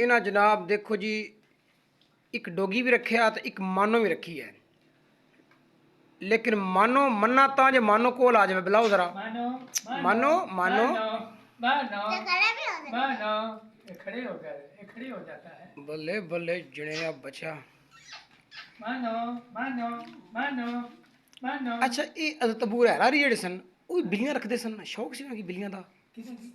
इन्हां जनाब देखो जी, एक डोगी भी रखिया तो एक मानो भी रखी है, लेकिन मानो मन्ना ता जो मानो कोल आ जाए, बुलाओ जरा। मानो मानो मानो मानो मानो ये खड़े हो गए, ये खड़े हो जाता है। बल्ले बल्ले जनेया बचा। मानो मानो मानो मानो। अच्छा ये हज़रत अबू हुरैरा जेड़े सन वो बिल्लियां रखते सन, शौक सी उन्हें बिल्लियां दा। किसी की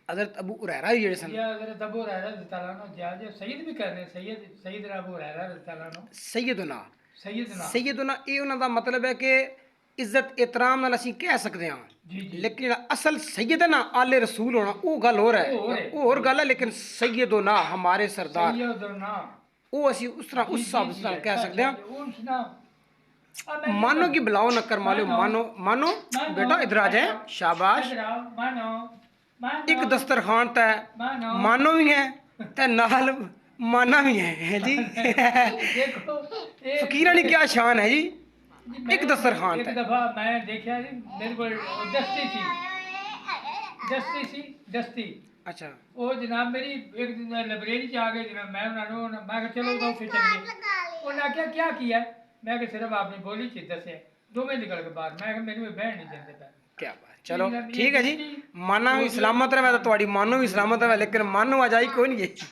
हज़रत अबू हुरैरा जेड़े सन, या अगर तबू रहरा तलानो जाजे सैयद भी करने सैयद सैयद अबू रहरा तलानो सैयदना सैयदना। सैयदना ये उन्हां दा मतलब है कि इज्जत एहतराम नाल असीं कह सकते हैं, जी जी। लेकिन जेड़ा असल सैयदना आले रसूल होना वो गल होर है, वो होर गल है। लेकिन सैयदना हमारे सरदार सैयदना वो असीं उस तरह उस जी जी हिसाब जी। से कह अच्छा सकते अच्छा हैं। वो सुना। अब मैं ये मानो कर की बुलाओ न कर मालो, मानो मानो मानो मानो बेटा इधर आ जाए, शाबाश। इधर आओ मानो मानो एक दस्तरखान तै मानो मानो भी है ते नाल माना भी है जी। देखो फकीरा ने क्या शान है जी, जी एक दस्तरखान एक तै। दफा मैं देखा जी मेरे को दस्ती थी दस्ती सी दस्ती अच्छा ਉਹ ਜਨਾਬ ਮੇਰੀ ਇੱਕ ਦਿਨ ਲਾਇਬ੍ਰੇਰੀ ਚ ਆ ਗਏ ਜਨਾਬ मैं उन्होंने मैं कहा चलो उधर फिर चल गए उन्होंने आख्या क्या किया मैं कहा सिर्फ आपने बोली ची दसे दो में निकल के बाहर मैं कहा मैंने भी बहन नहीं देते पे क्या बात, चलो ठीक है जी। माना भी सलामत रहे तो थोड़ी मानो भी सलामत रहे, लेकिन मानो आ जाई कोई नहीं।